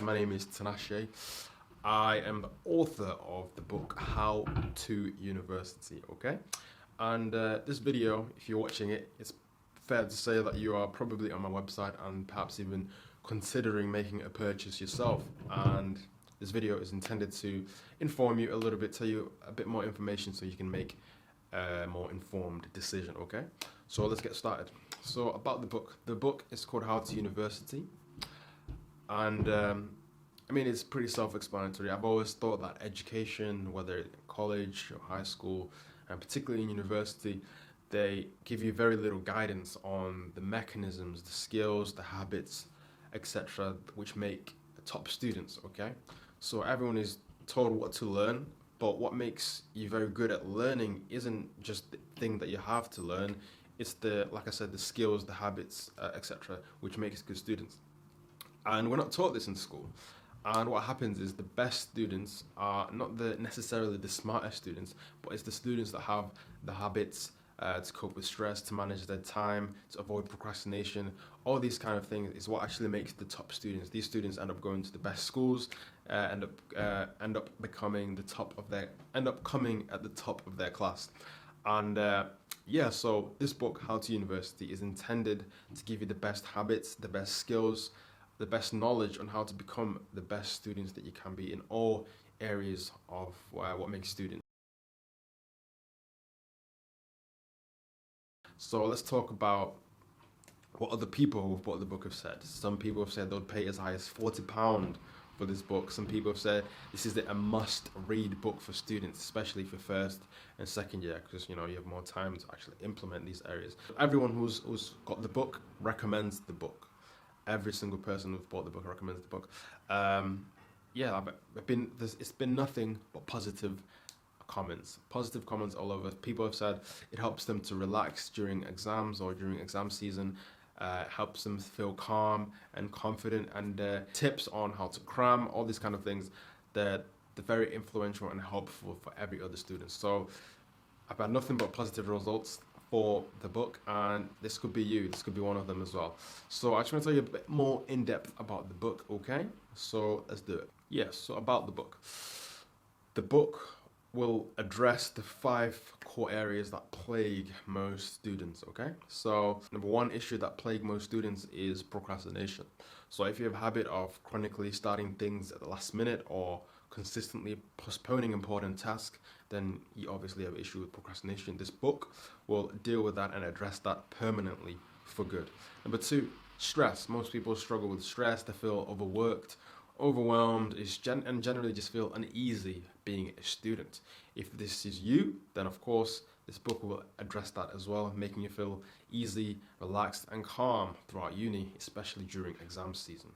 My name is Tinashe. I am the author of the book How to University, okay? And this video, if you're watching it, it's fair to say that you are probably on my website and perhaps even considering making a purchase yourself. And this video is intended to inform you a little bit, tell you a bit more information so you can make a more informed decision, okay? So let's get started. So about the book is called How to University. And I mean, it's pretty self-explanatory. I've always thought that education, whether in college or high school, and particularly in university, they give you very little guidance on the mechanisms, the skills, the habits, etc., which make top students, okay? So everyone is told what to learn, but what makes you very good at learning isn't just the thing that you have to learn, it's like I said, the skills, the habits, etc., which makes good students. And we're not taught this in school. And what happens is the best students are not necessarily the smartest students, but it's the students that have the habits to cope with stress, to manage their time, to avoid procrastination. All these kind of things is what actually makes the top students. These students end up going to the best schools, end up becoming end up coming at the top of their class. And yeah, so this book, How to University, is intended to give you the best habits, the best skills, the best knowledge on how to become the best students that you can be in all areas of what makes students. So let's talk about what other people who've bought the book have said. Some people have said they'll pay as high as £40 for this book. Some people have said this is a must-read book for students, especially for first and second year, because you have more time to actually implement these areas. Everyone who's got the book recommends the book. Every single person who's bought the book recommends the book. Yeah, it's been nothing but positive comments all over. People have said it helps them to relax during exams or during exam season. Helps them feel calm and confident, and tips on how to cram, all these kind of things. They're very influential and helpful for every other student. So I've had nothing but positive results for the book, and this could be you. This could be one of them as well. So I just want to tell you a bit more in depth about the book, okay? So let's do it. Yes, so about the book. The book will address the 5 core areas that plague most students, okay? So number 1 issue that plague most students is procrastination. So if you have a habit of chronically starting things at the last minute or consistently postponing important tasks, then you obviously have an issue with procrastination. This book will deal with that and address that permanently for good. Number 2, stress. Most people struggle with stress. They feel overworked, overwhelmed, and generally just feel uneasy being a student. If this is you, then of course this book will address that as well, making you feel easy, relaxed, and calm throughout uni, especially during exam season.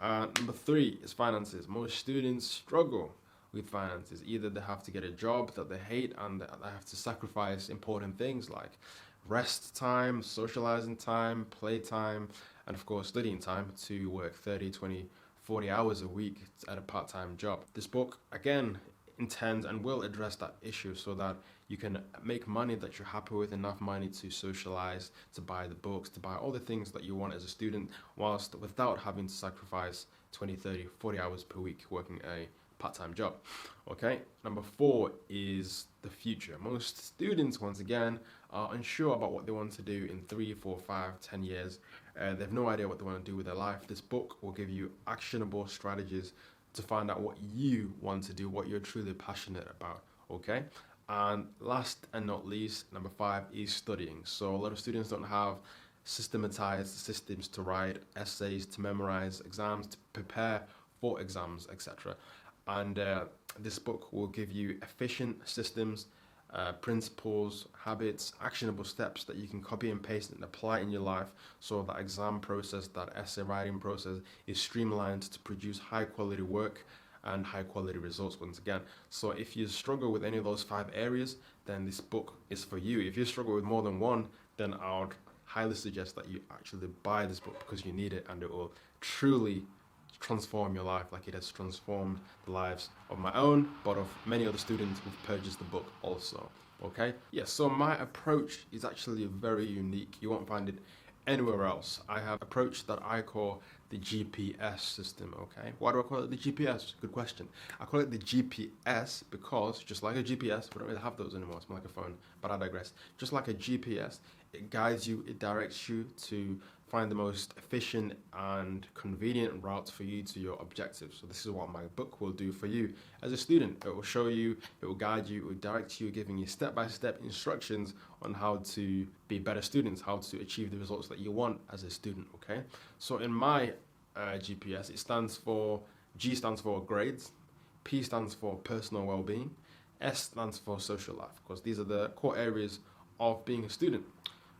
Number 3 is finances. Most students struggle with finances. Either they have to get a job that they hate and they have to sacrifice important things like rest time, socializing time, play time, and of course studying time to work 30, 20, 40 hours a week at a part-time job. This book, again, intends and will address that issue so that you can make money that you're happy with, enough money to socialize, to buy the books, to buy all the things that you want as a student, without having to sacrifice 20, 30, 40 hours per week working a part-time job. Okay, number 4 is the future. Most students, once again, are unsure about what they want to do in 3, 4, 5, 10 years. They have no idea what they want to do with their life. This book will give you actionable strategies to find out what you want to do, what you're truly passionate about, okay? And last and not least, number 5 is studying. So a lot of students don't have systematized systems to write essays, to memorize exams, to prepare for exams, etc. And this book will give you efficient systems, principles, habits, actionable steps that you can copy and paste and apply in your life, so that exam process, that essay writing process is streamlined to produce high quality work and high quality results once again. So if you struggle with any of those 5 areas, then this book is for you. If you struggle with more than one, then I would highly suggest that you actually buy this book, because you need it and it will truly transform your life like it has transformed the lives of my own, but of many other students who've purchased the book also. Okay? Yes, so my approach is actually very unique. You won't find it anywhere else. I have approached that I call the GPS system, okay? Why do I call it the GPS? Good question. I call it the GPS because just like a GPS, we don't really have those anymore, it's more like a phone, but I digress. Just like a GPS, it guides you, it directs you to find the most efficient and convenient route for you to your objectives. So this is what my book will do for you as a student. It will show you, it will guide you, it will direct you, giving you step-by-step instructions on how to be better students, how to achieve the results that you want as a student, okay? So in my GPS, G stands for grades, P stands for personal well-being, S stands for social life, because these are the core areas of being a student.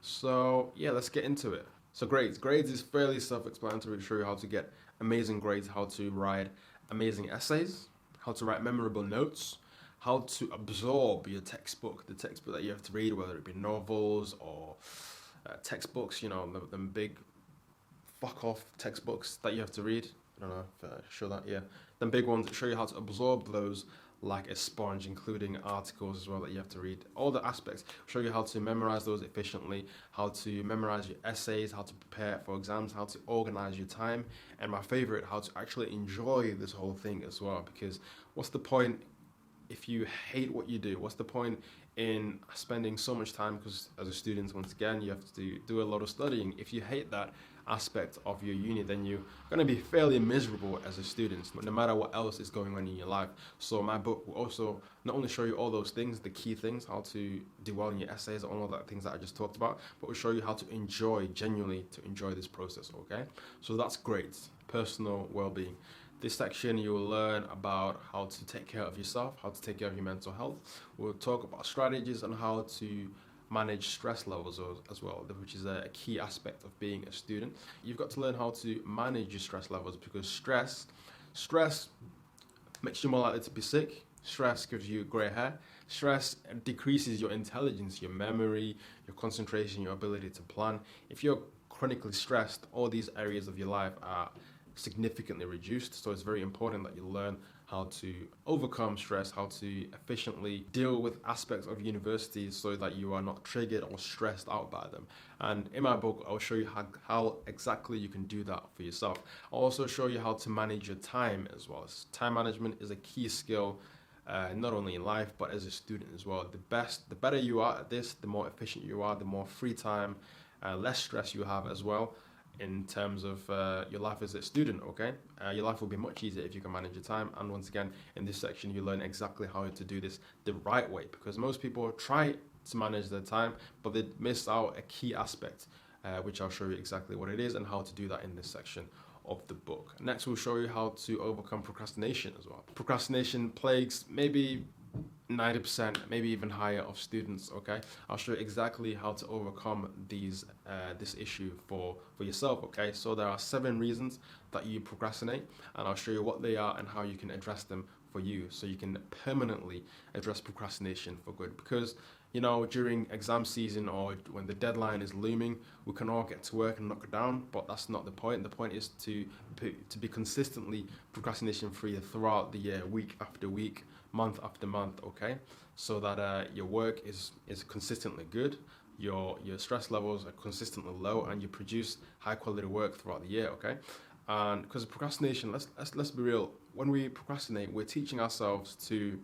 So yeah, let's get into it. So grades. Grades is fairly self-explanatory. To show you how to get amazing grades, how to write amazing essays, how to write memorable notes, how to absorb your textbook, the textbook that you have to read, whether it be novels or textbooks, you know, them big fuck off textbooks that you have to read. I don't know if I show that, yeah. Them big ones that show you how to absorb those like a sponge, including articles as well that you have to read. All the aspects show you how to memorize those efficiently, how to memorize your essays, how to prepare for exams, how to organize your time, and my favorite, how to actually enjoy this whole thing as well. Because what's the point if you hate what you do? What's the point in spending so much time? Because as a student, once again, you have to do a lot of studying. If you hate that aspect of your uni, then you're going to be fairly miserable as a student, no matter what else is going on in your life. So my book will also not only show you all those things, the key things, how to do well in your essays, all of that things that I just talked about, but will show you how to enjoy, genuinely to enjoy this process, okay? So that's great. Personal well-being. This section, you will learn about how to take care of yourself, how to take care of your mental health. We'll talk about strategies on how to manage stress levels as well, which is a key aspect of being a student. You've got to learn how to manage your stress levels, because stress makes you more likely to be sick. Stress gives you grey hair. Stress decreases your intelligence, your memory, your concentration, your ability to plan. If you're chronically stressed, all these areas of your life are significantly reduced. So it's very important that you learn how to overcome stress, how to efficiently deal with aspects of university so that you are not triggered or stressed out by them. And in my book, I'll show you how exactly you can do that for yourself. I'll also show you how to manage your time as well. Time management is a key skill, not only in life, but as a student as well. The better you are at this, the more efficient you are, the more free time, less stress you have as well. In terms of your life as a student, okay? Your life will be much easier if you can manage your time. And once again, in this section, you learn exactly how to do this the right way, because most people try to manage their time, but they miss out a key aspect, which I'll show you exactly what it is and how to do that in this section of the book. Next, we'll show you how to overcome procrastination as well. Procrastination plagues maybe 90%, maybe even higher of students, okay? I'll show you exactly how to overcome this issue for yourself, okay? So there are 7 reasons that you procrastinate, and I'll show you what they are and how you can address them for you, so you can permanently address procrastination for good. Because, you know, during exam season or when the deadline is looming, we can all get to work and knock it down, but that's not the point. The point is to be consistently procrastination free throughout the year, week after week, month after month, okay? So that your work is consistently good, your stress levels are consistently low, and you produce high quality work throughout the year, okay? And because of procrastination, let's be real, when we procrastinate, we're teaching ourselves to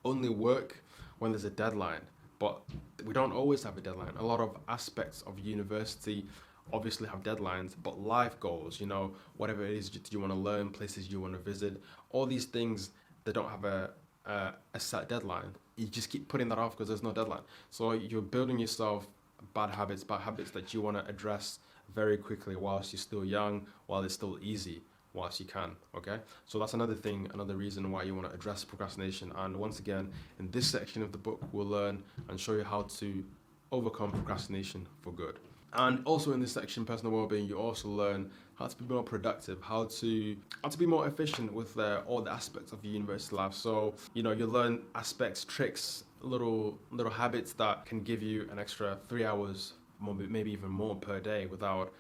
only work when there's a deadline, but we don't always have a deadline. A lot of aspects of university obviously have deadlines, but life goals, you know, whatever it is you want to learn, places you want to visit, all these things, they don't have a set deadline. You just keep putting that off because there's no deadline. So you're building yourself bad habits that you want to address very quickly whilst you're still young, while it's still easy, whilst you can, okay? So that's another reason why you want to address procrastination. And once again, in this section of the book, we'll learn and show you how to overcome procrastination for good. And also in this section, personal well-being, you also learn how to be more productive, how to be more efficient with all the aspects of your university life. So, you know, you learn aspects, tricks, little habits that can give you an extra 3 hours, maybe even more per day, without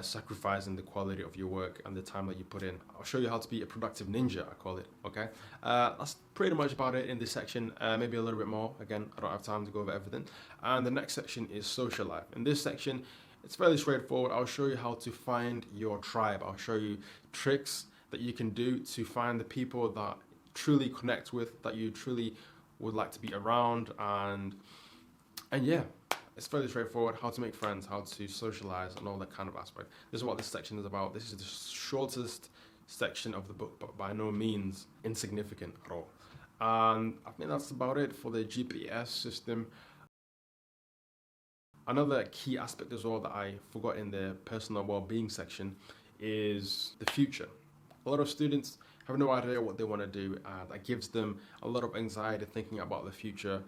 sacrificing the quality of your work and the time that you put in. I'll show you how to be a productive ninja, I call it, okay? That's pretty much about it in this section, maybe a little bit more. Again, I don't have time to go over everything. And the next section is social life. In this section, It's fairly straightforward. I'll show you how to find your tribe. I'll show you tricks that you can do to find the people that truly connect with, that you truly would like to be around, and yeah, it's fairly straightforward. How to make friends, how to socialize, and all that kind of aspect. This is what this section is about. This is the shortest section of the book, but by no means insignificant at all. And I think that's about it for the GPS system. Another key aspect as well that I forgot in the personal well-being section is the future. A lot of students have no idea what they want to do, and that gives them a lot of anxiety thinking about the future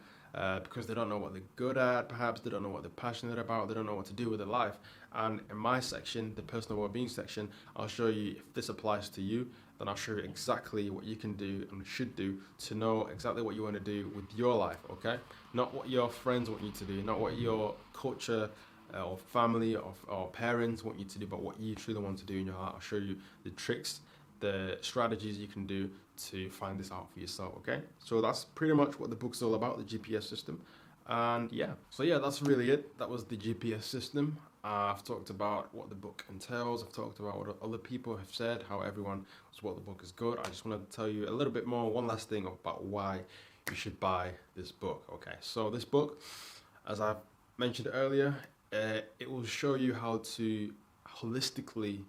because they don't know what they're good at, perhaps they don't know what they're passionate about, they don't know what to do with their life. And in my section, the personal well-being section, I'll show you if this applies to you, then I'll show you exactly what you can do and should do to know exactly what you want to do with your life, okay? Not what your friends want you to do, not what your culture or family or parents want you to do, but what you truly want to do in your heart. I'll show you the tricks, the strategies you can do to find this out for yourself, okay? So that's pretty much what the book's all about, the GPS system. And yeah, so yeah, that's really it. That was the GPS system. I've talked about what the book entails. I've talked about what other people have said, how everyone was what the book is good. I just wanted to tell you a little bit more, one last thing about why you should buy this book, okay? So this book, as I mentioned earlier, it will show you how to holistically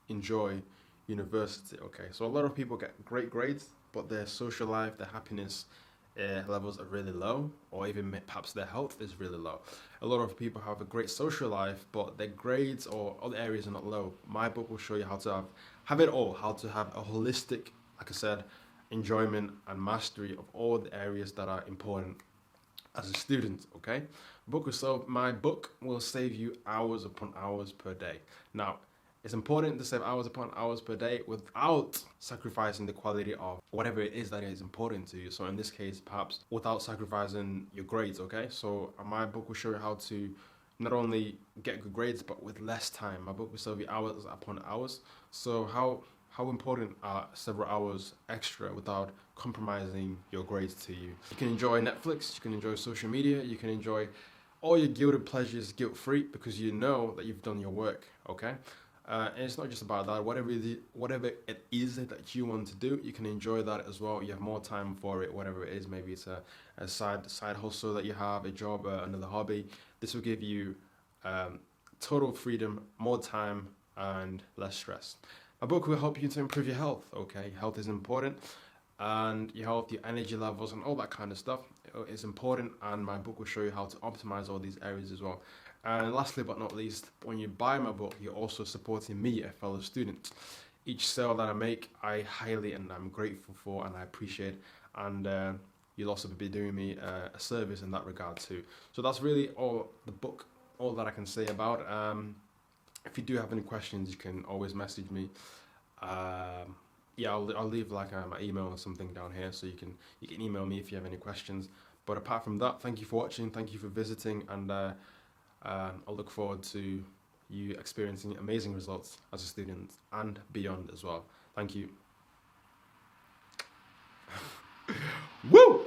enjoy university, okay? So a lot of people get great grades, but their social life, their happiness levels are really low, or even perhaps their health is really low. A lot of people have a great social life, but their grades or other areas are not low. My book will show you how to have it all, how to have a holistic, like I said, enjoyment and mastery of all the areas that are important as a student, okay? My book will save you hours upon hours per day. Now, it's important to save hours upon hours per day without sacrificing the quality of whatever it is that is important to you. So in this case, perhaps without sacrificing your grades, okay? So my book will show you how to not only get good grades, but with less time. My book will save you hours upon hours. So how important are several hours extra without compromising your grades to you? You can enjoy Netflix, you can enjoy social media, you can enjoy all your guilty pleasures guilt-free because you know that you've done your work, okay? And it's not just about that. Whatever it is that you want to do, you can enjoy that as well. You have more time for it, whatever it is. Maybe it's a side hustle that you have, a job, another hobby. This will give you total freedom, more time, and less stress. A book will help you to improve your health, okay? Health is important, and your health, your energy levels, and all that kind of stuff is important, and my book will show you how to optimize all these areas as well. And lastly but not least, when you buy my book, you're also supporting me, a fellow student. Each sale that I make, I highly and I'm grateful for, and I appreciate, and you'll also be doing me a service in that regard too. So that's really all that I can say about it. If you do have any questions, you can always message me. Yeah, I'll leave like my email or something down here, so you can email me if you have any questions. But apart from that, thank you for watching, thank you for visiting, and I'll look forward to you experiencing amazing results as a student and beyond as well. Thank you. Woo!